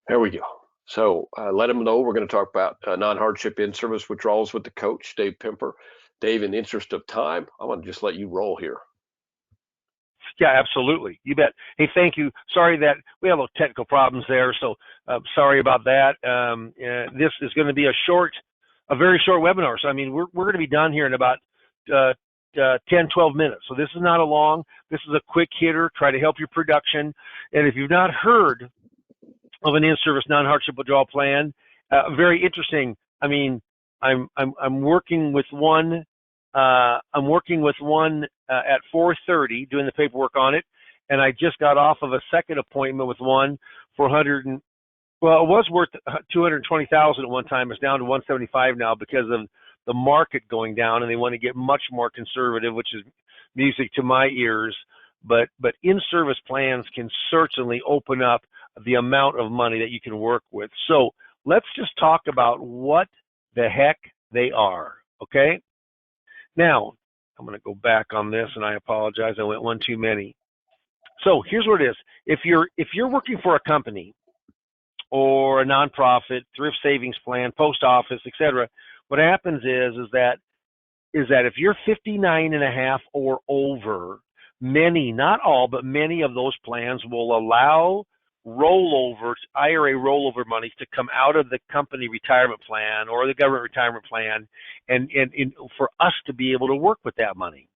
There we go. So let them know we're going to talk about non-hardship in-service withdrawals with the coach, Dave Pimper. Dave, in the interest of time, I want to just let you roll here. Yeah, absolutely. You bet. Hey, thank you. Sorry that we had a little technical problems there, so sorry about that. This is going to be a very short webinar. So, I mean, we're going to be done here in about 10, 12 minutes. So this is not a long, this is a quick hitter, try to help your production. And if you've not heard of an in-service non-hardship withdrawal plan, very interesting. I mean, I'm working with one. I'm working with one at 4:30, doing the paperwork on it, and I just got off of a second appointment with one for 100. Well, it was worth 220,000 at one time. It's down to 175 now because of the market going down, and they want to get much more conservative, which is music to my ears. But in-service plans can certainly open up the amount of money that you can work with. So let's just talk about what the heck they are, okay? Now, I'm going to go back on this, and I apologize. I went one too many. So here's what it is. If you're working for a company or a nonprofit, thrift savings plan, post office, etc., what happens is that if you're 59 and a half or over, many, not all, but many of those plans will allow rollovers, IRA rollover monies to come out of the company retirement plan or the government retirement plan, and for us to be able to work with that money.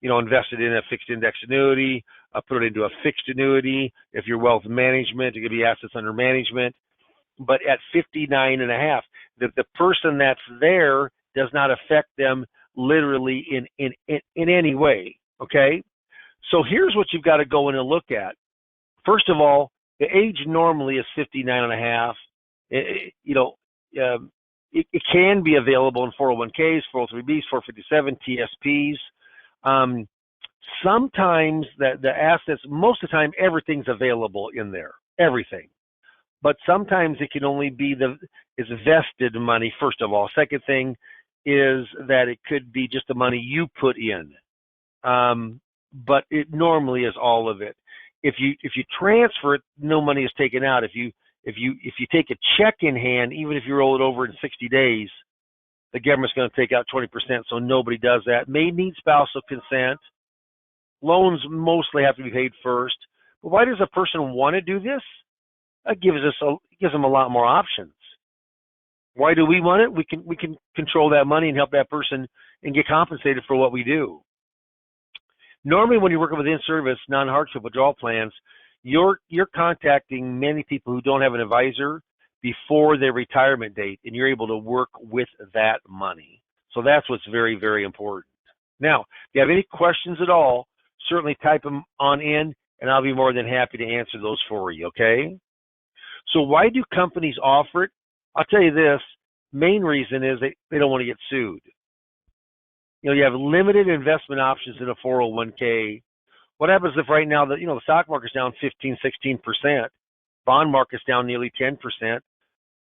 You know, invest it in a fixed index annuity, put it into a fixed annuity. If you're wealth management, it could be assets under management. But at 59 and a half, the person that's there does not affect them literally in any way, okay? So here's what you've got to go in and look at. First of all, the age normally is 59 and a half. It can be available in 401ks, 403bs, 457, TSPs. Sometimes the assets, most of the time, everything's available in there, everything. But sometimes it can only be is vested money, first of all. Second thing is that it could be just the money you put in. But it normally is all of it. If you transfer it, no money is taken out. If you take a check in hand, even if you roll it over in 60 days, the government's going to take out 20%, so nobody does that. May need spousal consent. Loans mostly have to be paid first. But why does a person want to do this? That gives them a lot more options. Why do we want it? We can control that money and help that person and get compensated for what we do. Normally, when you're working with in-service non-hardship withdrawal plans, you're contacting many people who don't have an advisor before their retirement date, and you're able to work with that money. So that's what's very, very important. Now, if you have any questions at all, certainly type them on in, and I'll be more than happy to answer those for you, okay? So why do companies offer it? I'll tell you this, main reason is they don't want to get sued. You know, you have limited investment options in a 401k. What happens if right now the stock market's down 15, 16%, bond market's down nearly 10%?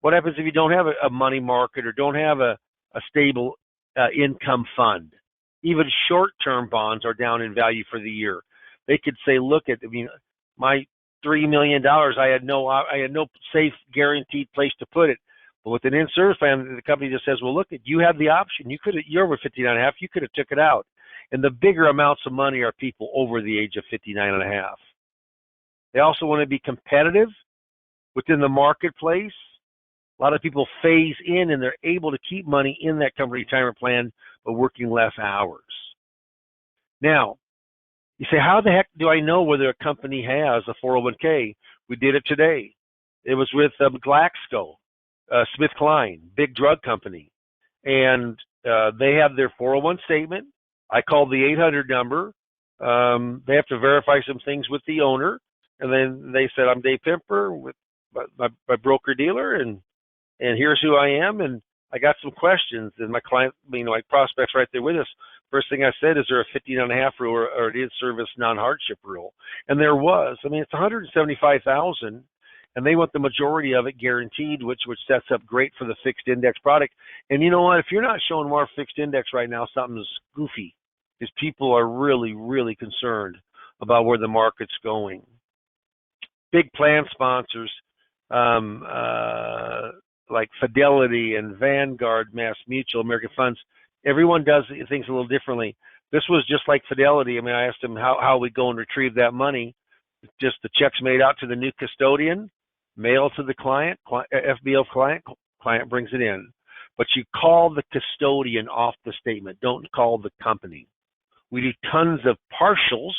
What happens if you don't have a money market or don't have a stable income fund? Even short-term bonds are down in value for the year. They could say, look at, my $3 million, I had no safe, guaranteed place to put it. But with an in-service plan, the company just says, well, look, you have the option. You're over 59 and a half. You could have took it out. And the bigger amounts of money are people over the age of 59 and a half. They also want to be competitive within the marketplace. A lot of people phase in and they're able to keep money in that company retirement plan, but working less hours. Now, you say, how the heck do I know whether a company has a 401k? We did it today. It was with Glaxo, SmithKline, big drug company. And they have their 401 statement. I called the 800 number. They have to verify some things with the owner. And then they said, I'm Dave Pimper with my broker dealer, and here's who I am. And I got some questions. And my client, my prospect's right there with us. First thing I said, is there a 59.5 rule or an in-service non-hardship rule? And there was. It's $175,000, and they want the majority of it guaranteed, which sets up great for the fixed index product. And you know what? If you're not showing more fixed index right now, something's goofy, because people are really, really concerned about where the market's going. Big plan sponsors um, uh, like Fidelity and Vanguard, Mass Mutual, American Funds. Everyone does things a little differently. This was just like Fidelity. I mean, I asked him how we go and retrieve that money. Just the checks made out to the new custodian, mail to the client, FBO client brings it in. But you call the custodian off the statement. Don't call the company. We do tons of partials.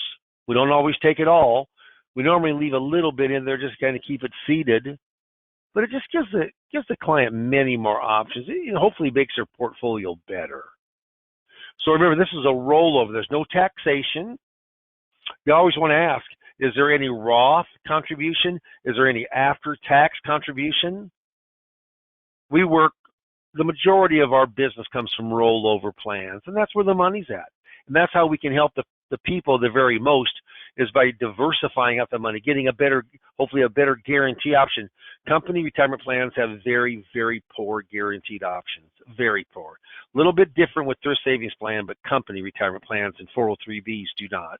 We don't always take it all. We normally leave a little bit in there just to kind of keep it seated. But it just gives the client many more options. It hopefully makes their portfolio better. So remember, this is a rollover. There's no taxation. You always want to ask, is there any Roth contribution? Is there any after-tax contribution? The majority of our business comes from rollover plans, and that's where the money's at. And that's how we can help the people the very most, is by diversifying out the money, getting hopefully a better guarantee option. Company retirement plans have very, very poor guaranteed options, very poor. A little bit different with thrift savings plan, but company retirement plans and 403Bs do not.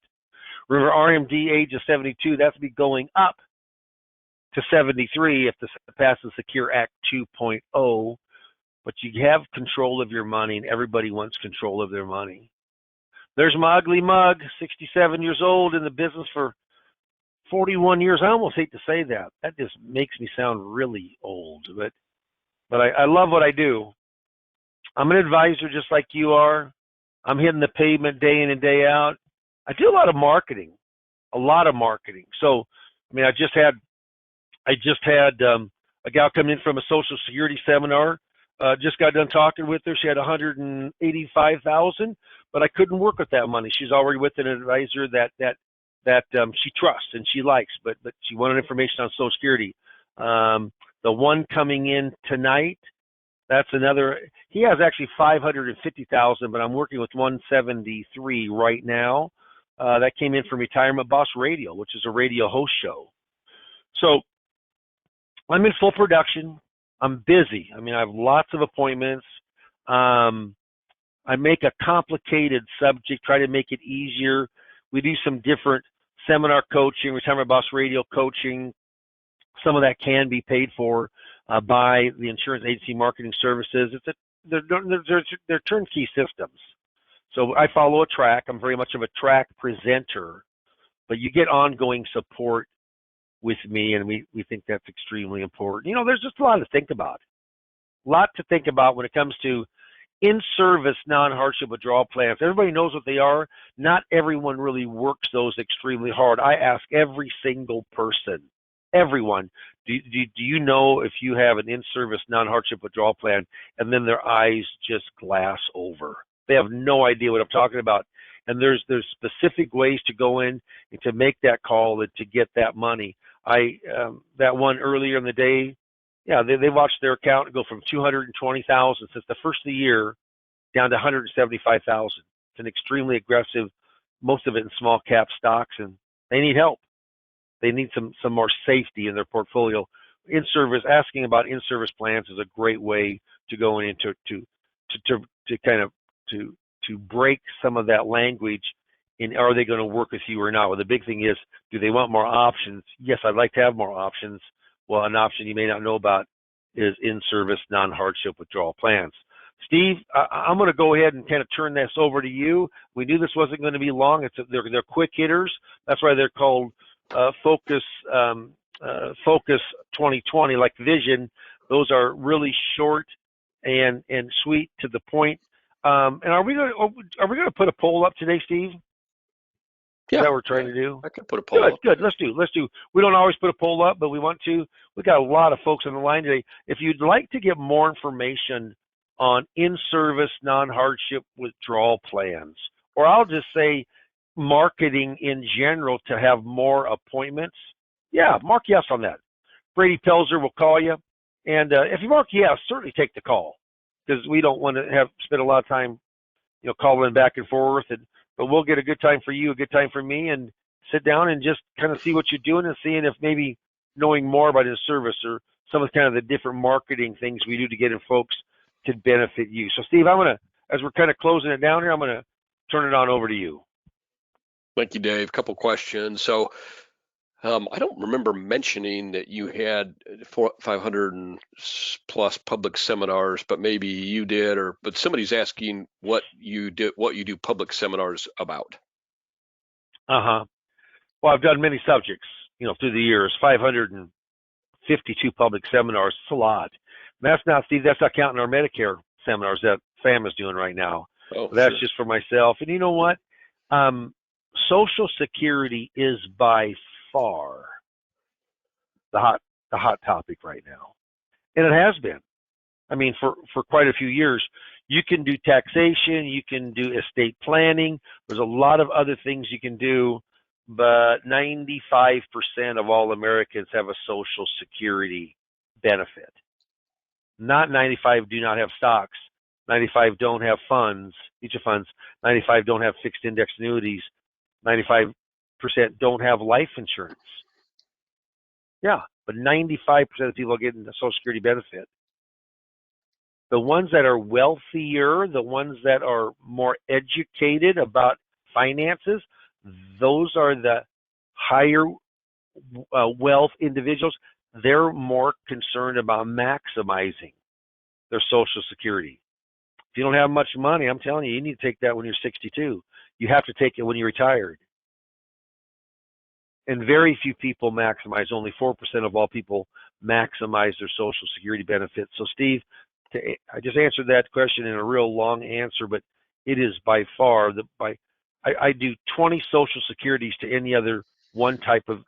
Remember, RMD age of 72, that's be going up to 73 if this passes Secure Act 2.0, but you have control of your money, and everybody wants control of their money. There's my ugly mug, 67 years old, in the business for 41 years. I almost hate to say that. That just makes me sound really old, but I love what I do. I'm an advisor just like you are. I'm hitting the pavement day in and day out. I do a lot of marketing. So, I mean, I just had a gal come in from a Social Security seminar. Just got done talking with her. She had $185,000, but I couldn't work with that money. She's already with an advisor that she trusts and she likes, but she wanted information on Social Security. The one coming in tonight, that's another. He has actually $550,000, but I'm working with 173 right now. That came in from Retirement Boss Radio, which is a radio host show. So I'm in full production. I'm busy. I mean, I have lots of appointments. I make a complicated subject, try to make it easier. We do some different seminar coaching, Retirement Boss Radio coaching. Some of that can be paid for by the insurance agency marketing services. They're turnkey systems. So I follow a track. I'm very much of a track presenter, but you get ongoing support with me, and we think that's extremely important. You know, there's just a lot to think about. When it comes to in-service non-hardship withdrawal plans. Everybody knows what they are. Not everyone really works those extremely hard. I ask every single person, everyone, do you know if you have an in-service non-hardship withdrawal plan? And then their eyes just glass over. They have no idea what I'm talking about. And there's specific ways to go in and to make that call and to get that money. That one earlier in the day, yeah, they watched their account go from 220,000 since the first of the year down to 175,000. It's an extremely aggressive, most of it in small cap stocks, and they need help. They need some more safety in their portfolio. Asking about in-service plans is a great way to go into to break some of that language in, are they going to work with you or not? Well, the big thing is, do they want more options? Yes, I'd like to have more options. Well, an option you may not know about is in-service non-hardship withdrawal plans. Steve, I'm going to go ahead and kind of turn this over to you. We knew this wasn't going to be long. They're quick hitters. That's why they're called Focus 2020, like Vision. Those are really short and sweet, to the point. And are we going to put a poll up today, Steve? Yeah, is that what we're trying to do? I could put a poll up. Good. Let's do. We don't always put a poll up, but we want to. We got a lot of folks on the line today. If you'd like to get more information on in-service non-hardship withdrawal plans, or I'll just say marketing in general to have more appointments, yeah, mark yes on that. Brady Pelzer will call you, and if you mark yes, certainly take the call, because we don't want to spend a lot of time, calling back and forth. But we'll get a good time for you, a good time for me, and sit down and just kind of see what you're doing and seeing if maybe knowing more about his service or some of the kind of the different marketing things we do to get in folks could benefit you. So, Steve, as we're kind of closing it down here, I'm going to turn it on over to you. Thank you, Dave. A couple questions. So I don't remember mentioning that you had 500 and plus public seminars, but maybe you did, but somebody's asking what you do public seminars about. Uh-huh. Well, I've done many subjects, through the years, 552 public seminars. It's a lot. That's not, Steve, that's not counting our Medicare seminars that FAM is doing right now. Oh, But that's sure. just for myself. And you know what? Social Security is by far the hot topic right now. And it has been. I mean, for quite a few years. You can do taxation, you can do estate planning. There's a lot of other things you can do, but 95% of all Americans have a Social Security benefit. Not 95 do not have stocks. 95 don't have funds, mutual funds. 95 don't have fixed index annuities. 95% don't have life insurance. Yeah, but 95% of people are getting the Social Security benefit. The ones that are wealthier, the ones that are more educated about finances, those are the higher wealth individuals. They're more concerned about maximizing their Social Security. If you don't have much money, I'm telling you, you need to take that when you're 62. You have to take it when you're retired. And very few people maximize. Only 4% of all people maximize their Social Security benefits. So, Steve, I just answered that question in a real long answer, but it is by far I do 20 Social Securities to any other one type of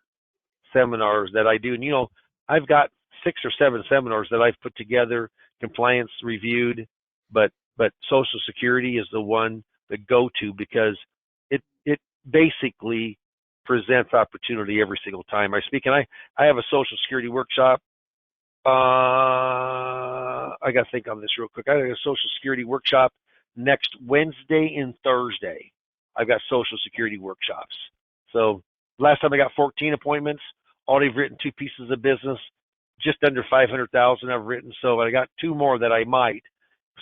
seminars that I do. And I've got 6 or 7 seminars that I've put together, compliance reviewed, but Social Security is the one to go to because it basically presents opportunity every single time I speak. And I have a Social Security workshop. I got to think on this real quick. I have a Social Security workshop next Wednesday and Thursday. I've got Social Security workshops. So last time I got 14 appointments. Already written 2 pieces of business, just under 500,000 I've written. So I got 2 more that I might.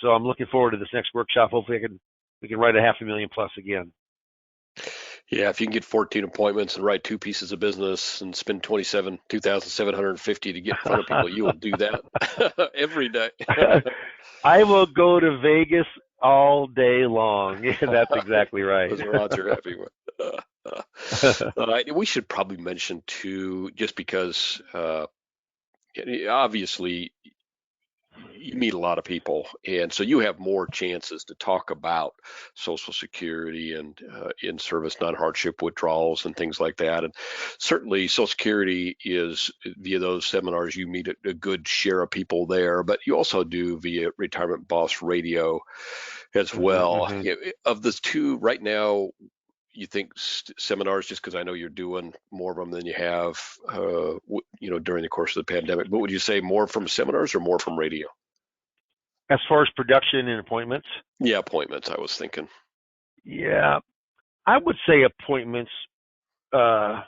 So I'm looking forward to this next workshop. Hopefully we can write a $500,000 plus again. Yeah, if you can get 14 appointments and write 2 pieces of business and spend 2,750 to get in front of people, you will do that every day. I will go to Vegas all day long. That's exactly right. Those are odds you're happy with. We should probably mention too, just because obviously you meet a lot of people, and so you have more chances to talk about Social Security and in-service non-hardship withdrawals and things like that. And certainly Social Security is via those seminars, you meet a good share of people there, but you also do via Retirement Boss Radio as well. Mm-hmm. Of the 2 right now, you think seminars, just because I know you're doing more of them than you have, during the course of the pandemic, but would you say more from seminars or more from radio? As far as production and appointments? Yeah, appointments, I was thinking. Yeah, I would say appointments. Well,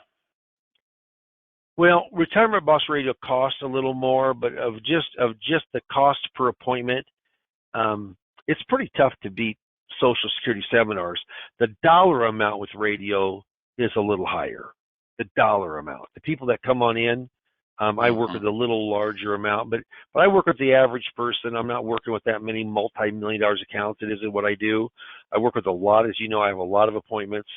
Retirement Boss Radio costs a little more, but of just the cost per appointment, it's pretty tough to beat Social Security seminars. The dollar amount with radio is a little higher. The dollar amount. The people that come on in, I work with a little larger amount, but I work with the average person. I'm not working with that many multi-million-dollar accounts. It isn't what I do. I work with a lot, as you know. I have a lot of appointments.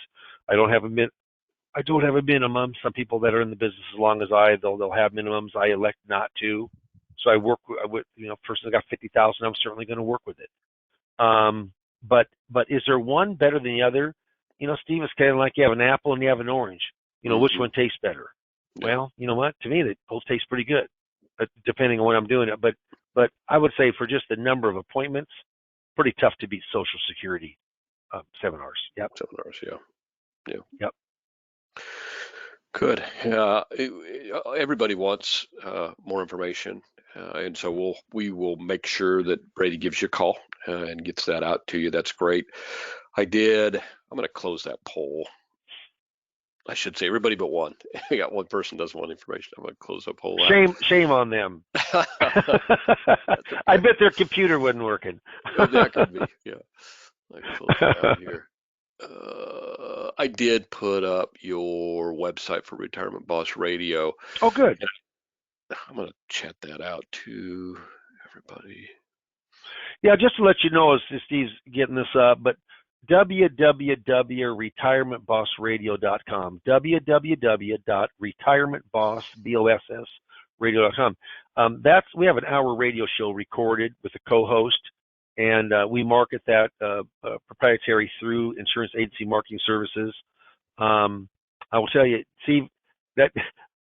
I don't have a minimum. Some people that are in the business as long as they'll have minimums. I elect not to. So I work with person that got 50,000. I'm certainly going to work with it. But is there one better than the other? Steve, it's kind of like you have an apple and you have an orange. Which one tastes better? Well, you know what? To me, they both taste pretty good, depending on when I'm doing it. But I would say for just the number of appointments, pretty tough to beat Social Security seminars. Yep. Seminars, yeah. Yep. Good. Everybody wants more information, and so we will make sure that Brady gives you a call and gets that out to you. That's great. I'm going to close that poll. I should say everybody but one. We got one person doesn't want information. I'm going to close that poll out. Shame on them. I bet their computer wasn't working. That could be, yeah. I close it out here. I did put up your website for Retirement Boss Radio. Oh, good. I'm going to chat that out to everybody. Yeah, just to let you know, as Steve's getting this up, but www.retirementbossradio.com, www.retirementbossradio.com. We have an hour radio show recorded with a co-host, and we market that proprietary through Insurance Agency Marketing Services. I will tell you, Steve, that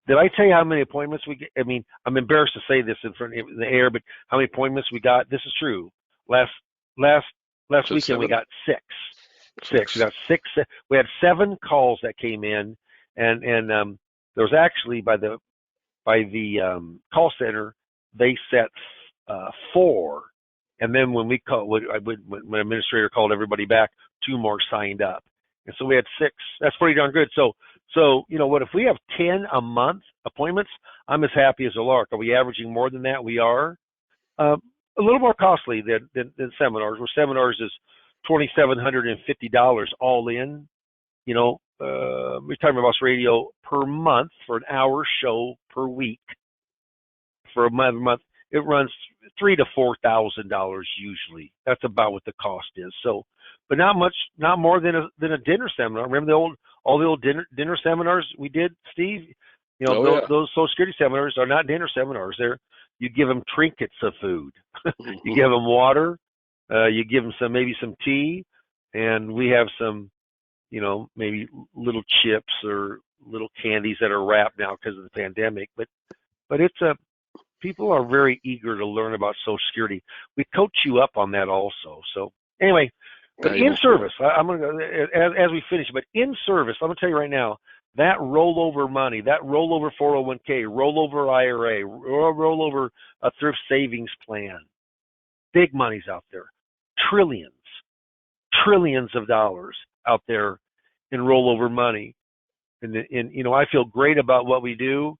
did I tell you how many appointments we get? I mean, I'm embarrassed to say this in front of the air, but how many appointments we got? This is true. Last weekend we got six. We got six. We had 7 calls that came in, and there was actually by the call center they set 4, and then when we called, when administrator called everybody back, 2 more signed up, and so we had 6. That's pretty darn good. So you know what? If we have 10 a month appointments, I'm as happy as a lark. Are we averaging more than that? We are. A little more costly than seminars. Where seminars is $2,750 all in. You know, Retirement Boss Radio per month for an hour show per week. For a month, it runs $3,000 to $4,000 usually. That's about what the cost is. So, but not more than a dinner seminar. Remember all the old dinner seminars we did, Steve? You know, those Social Security seminars are not dinner seminars. You give them trinkets of food. You give them water. You give them maybe some tea, and we have some, you know, maybe little chips or little candies that are wrapped now because of the pandemic. But people are very eager to learn about Social Security. We coach you up on that also. So anyway, but in service, I'm gonna go as we finish. But in service, I'm gonna tell you right now, that rollover money, that rollover 401k, rollover IRA, rollover a thrift savings plan, big money's out there, trillions of dollars out there in rollover money. And you know, I feel great about what we do,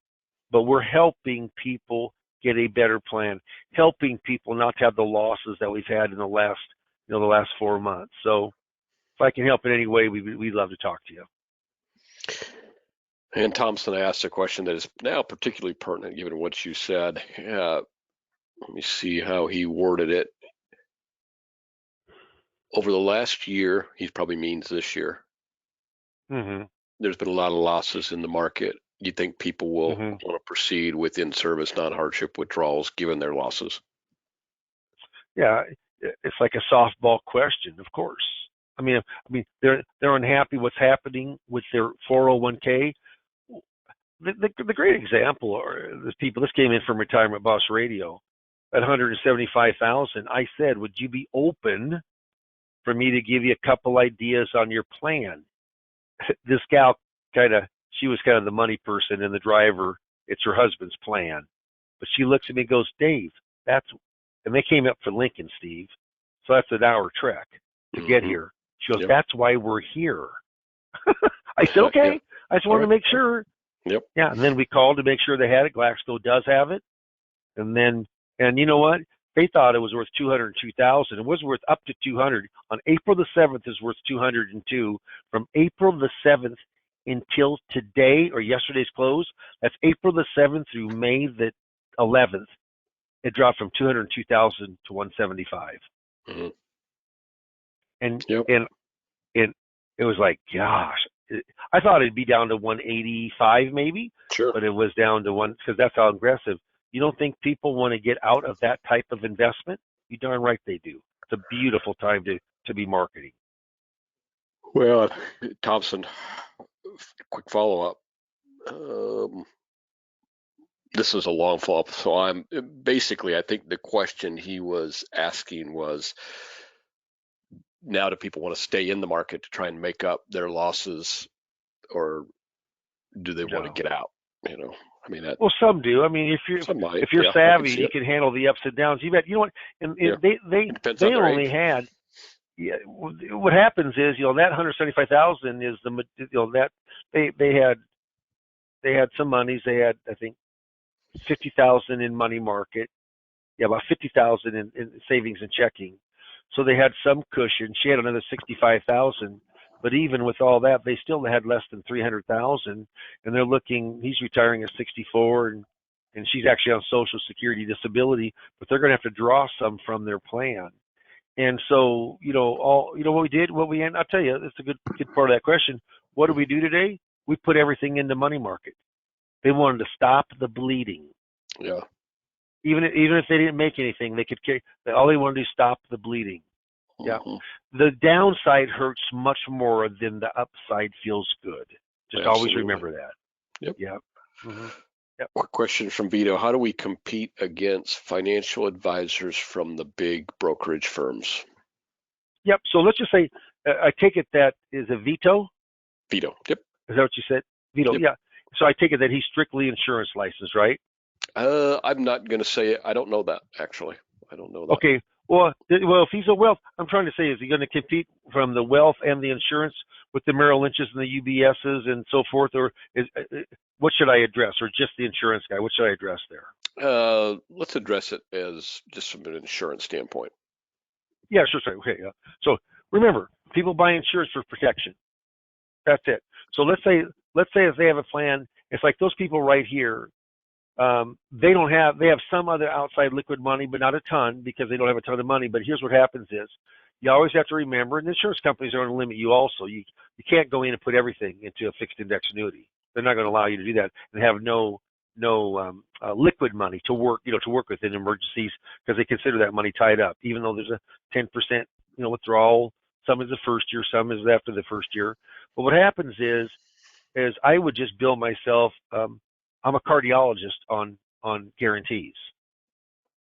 but we're helping people get a better plan, helping people not to have the losses that we've had in the last 4 months. So if I can help in any way, we'd love to talk to you. And Thompson asked a question that is now particularly pertinent given what you said. Let me see how he worded it. Over the last year, he probably means this year, there's been a lot of losses in the market. You think people will want to proceed with in-service non-hardship withdrawals given their losses? Yeah, it's like a softball question, of course. I mean, they're unhappy what's happening with their 401k. The great example are this people. This came in from Retirement Boss Radio at $175,000. I said, would you be open for me to give you a couple ideas on your plan? This gal she was kind of the money person and the driver. It's her husband's plan. But she looks at me and goes, Dave, and they came up for Lincoln, Steve. So that's an hour trek to get here. She goes, that's why we're here. I said, okay. I just wanted to make sure. Yep. Yeah, and then we called to make sure they had it. Glaxo does have it. And you know what? They thought it was worth $202,000. It was worth up to $200. On April the 7th, is worth $202. From April the 7th until today or yesterday's close, that's April the 7th through May the 11th. It dropped from $202,000 to $175,000. And it was like, gosh, I thought it'd be down to $185,000 maybe. Sure. But it was down to because that's how aggressive. You don't think people want to get out of that type of investment? You darn right they do. It's a beautiful time to be marketing. Well, Thompson, quick follow-up. This is a long follow-up, so I think the question he was asking was, now do people want to stay in the market to try and make up their losses, or do they want to get out? You know, I mean, well, some do. I mean, if you're savvy, you can handle the ups and downs. You bet. You know what? And they only had. Yeah. What happens is, that $175,000 is that they had some monies. They had, I think, $50,000 in money market. Yeah, about $50,000 in savings and checking. So they had some cushion. She had another $65,000, But even with all that, they still had less than 300,000, and they're looking. He's retiring at 64, and she's actually on Social Security disability, but they're going to have to draw some from their plan. And so, what we did, I'll tell you, that's a good part of that question. What do we do today? We put everything into money market. They wanted to stop the bleeding. Yeah. Even if they didn't make anything, they could carry. All they wanted to do is stop the bleeding. Yeah. The downside hurts much more than the upside feels good. Just always remember that. Yep. Yeah. Yep. Quick question from Vito. How do we compete against financial advisors from the big brokerage firms? Yep. So let's just say, I take it that is a Vito. Vito. Yep. Is that what you said? Vito. Yep. Yeah. So I take it that he's strictly insurance licensed, right? I'm not going to say it. I don't know that, actually. I don't know that. Okay. Well, if he's a wealth, I'm trying to say, is he going to compete from the wealth and the insurance with the Merrill Lynch's and the UBS's and so forth, or what should I address, or just the insurance guy? What should I address there? Let's address it as just from an insurance standpoint. Yeah, sure. Okay. Yeah. So remember, people buy insurance for protection. That's it. So let's say if they have a plan, it's like those people right here. They have some other outside liquid money, but not a ton, because they don't have a ton of money. But here's what happens is, you always have to remember, and the insurance companies are going to limit you also. You can't go in and put everything into a fixed index annuity. They're not going to allow you to do that and have no liquid money to work with in emergencies, because they consider that money tied up, even though there's a 10% withdrawal. Some is the first year, some is after the first year. But what happens is I would just bill myself. I'm a cardiologist on guarantees.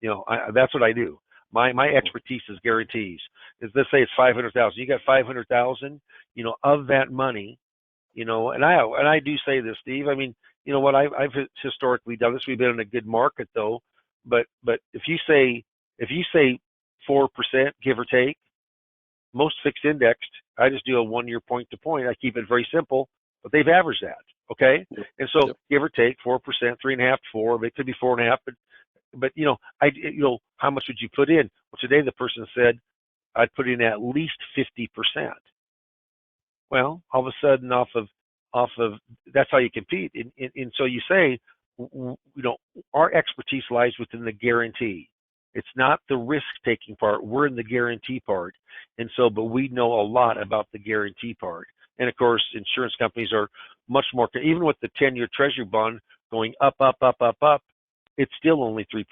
That's what I do. My expertise is guarantees. Let's say it's 500,000. You got 500,000. Of that money, and I do say this, Steve. I mean, you know what? I've historically done this. We've been in a good market though. But if you say 4%, give or take, most fixed indexed, I just do a 1 year point to point. I keep it very simple, but they've averaged that. Okay. Yep. And so Yep. give or take 4%, 3.5 to 4, but it could be 4.5, but how much would you put in? Well, today the person said I'd put in at least 50%. Well, all of a sudden off of that's how you compete. And so you say, our expertise lies within the guarantee. It's not the risk-taking part. We're in the guarantee part. And so, but we know a lot about the guarantee part. And of course, insurance companies are much more, even with the 10-year treasury bond going up, it's still only 3%.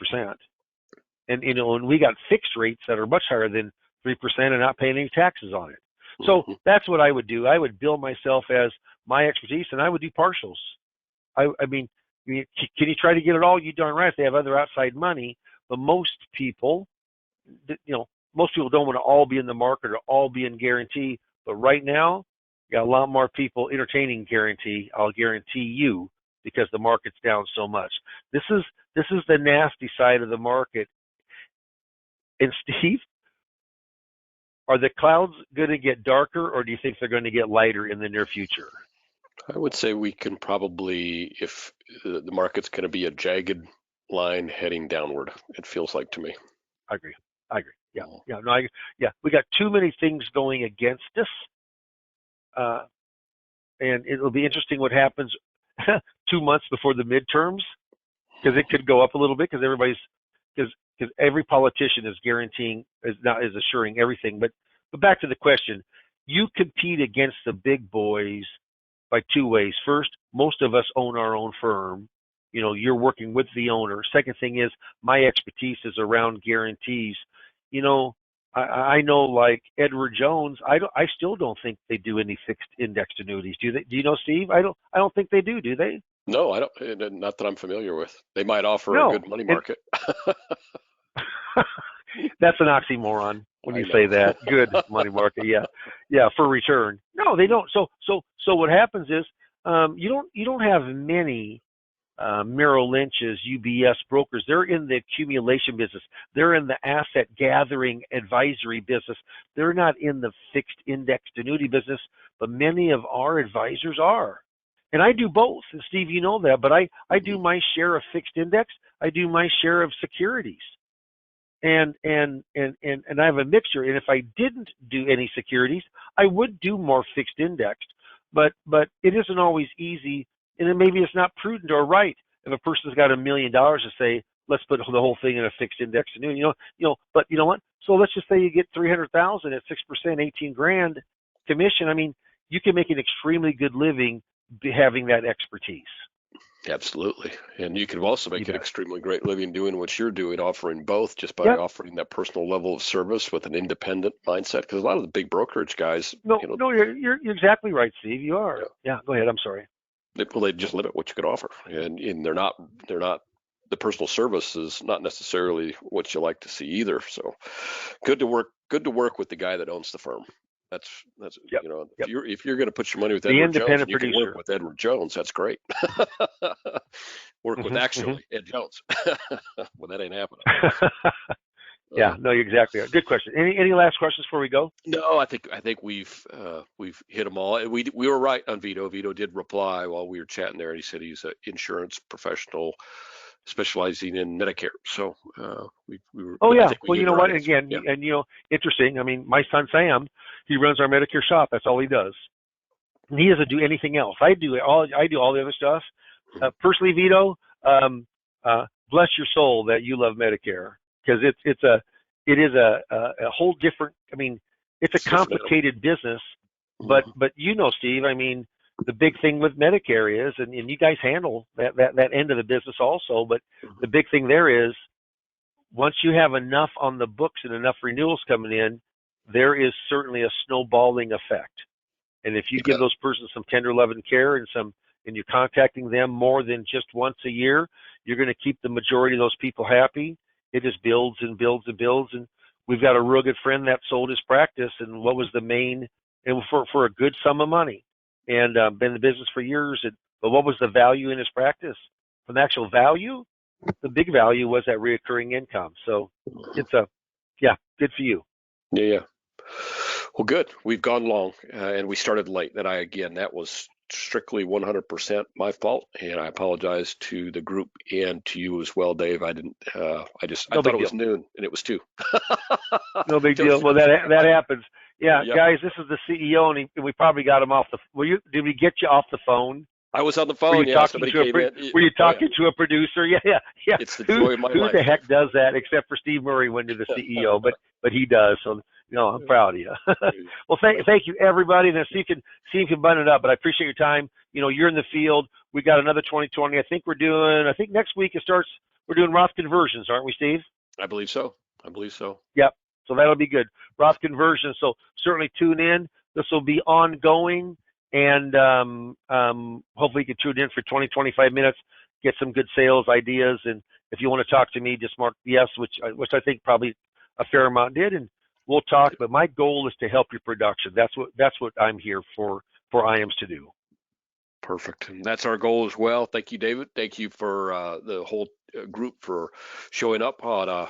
And, and we got fixed rates that are much higher than 3% and not paying any taxes on it. So that's what I would do. I would bill myself as my expertise, and I would do partials. I mean, can you try to get it all? You darn right if they have other outside money. But most people don't want to all be in the market or all be in guarantee. But right now, you got a lot more people entertaining guarantee. I'll guarantee you, because the market's down so much. This is the nasty side of the market. And Steve, are the clouds going to get darker, or do you think they're going to get lighter in the near future? I would say we can probably, if the market's going to be a jagged line heading downward, it feels like to me. I agree. Yeah. We got too many things going against us, and it'll be interesting what happens 2 months before the midterms, because it could go up a little bit, because every politician is guaranteeing, is assuring everything. But back to the question, you compete against the big boys by two ways. First, most of us own our own firm. You're working with the owner. Second thing is, my expertise is around guarantees. I know, like Edward Jones, I still don't think they do any fixed indexed annuities. Do they? Do you know, Steve? I don't think they do they? No, I don't. Not that I'm familiar with. They might offer a good money market. That's an oxymoron when you say that. Good money market, yeah, for return. No, they don't. So what happens is, you don't have many Merrill Lynch's, UBS brokers. They're in the accumulation business. They're in the asset gathering advisory business. They're not in the fixed indexed annuity business, but many of our advisors are. And I do both. And Steve, you know that, but I do my share of fixed index. I do my share of securities. and I have a mixture. And if I didn't do any securities, I would do more fixed indexed. But it isn't always easy, and then maybe it's not prudent or right if a person's got $1 million to say, let's put the whole thing in a fixed index annuity. But you know what? So let's just say you get 300,000 at 6%, 18 grand commission. I mean, you can make an extremely good living having that expertise. Absolutely. And you can also make an extremely great living doing what you're doing, offering both just by offering that personal level of service with an independent mindset. Because a lot of the big brokerage guys. No, you're exactly right, Steve. You are. Yeah, go ahead. I'm sorry. They just limit what you could offer, and they're not the personal service is not necessarily what you like to see either. So good to work with the guy that owns the firm. That's if you're going to put your money with Edward Jones, you can work with Edward Jones. That's great. Work with Ed Jones. Well, that ain't happening. Yeah, no, you're exactly right. Good question. Any last questions before we go? No, I think we've hit them all. We were right on Vito. Vito did reply while we were chatting there, and he said he's an insurance professional specializing in Medicare. So we were. Oh yeah. Well, you know what? Again, and interesting. I mean, my son Sam, he runs our Medicare shop. That's all he does. And he doesn't do anything else. I do all the other stuff. Personally, Vito, bless your soul that you love Medicare, because it is a whole different. I mean, it's a complicated business, but Steve, I mean, the big thing with Medicare is, and you guys handle that end of the business also, but the big thing there is, once you have enough on the books and enough renewals coming in, there is certainly a snowballing effect. And if you give those persons some tender love and care and you're contacting them more than just once a year, you're going to keep the majority of those people happy. It just builds and builds and builds. And we've got a real good friend that sold his practice, and what was the main, and for a good sum of money, and been in the business for years. But what was the value in his practice? From the actual value, the big value was that reoccurring income. So it's good for you. Yeah. Well, good. We've gone long, and we started late. That was strictly 100% my fault, and I apologize to the group and to you as well, Dave. I didn't. I thought it was noon, and it was 2. No big deal. Well, that happens. Yeah, guys, this is the CEO, and we probably got him off the. Did we get you off the phone? I was on the phone. Somebody came in. Were you talking to a producer? Yeah. It's the joy of my life. Who the heck does that except for Steve Murray when you're the CEO? But he does. So I'm proud of you. Well, thank you everybody. And Steve can button it up. But I appreciate your time. You're in the field. We got another 2020. I think next week we're doing Roth conversions, aren't we, Steve? I believe so. Yep. So that'll be good. Roth conversions. So certainly tune in. This will be ongoing. And hopefully you can tune in for 20, 25 minutes, get some good sales ideas. And if you want to talk to me, just mark yes, which I think probably a fair amount did, and we'll talk. But my goal is to help your production. That's what I'm here for IAMS to do. Perfect. And that's our goal as well. Thank you, David. Thank you for the whole group for showing up on a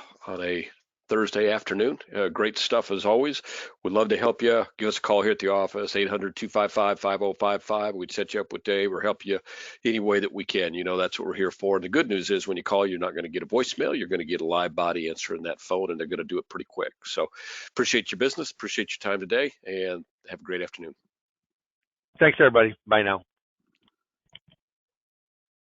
Thursday afternoon. Great stuff as always. We'd love to help you. Give us a call here at the office, 800-255-5055. We'd set you up with Dave or help you any way that we can. That's what we're here for. And the good news is when you call, you're not going to get a voicemail. You're going to get a live body answering that phone, and they're going to do it pretty quick. So appreciate your business. Appreciate your time today, and have a great afternoon. Thanks, everybody. Bye now.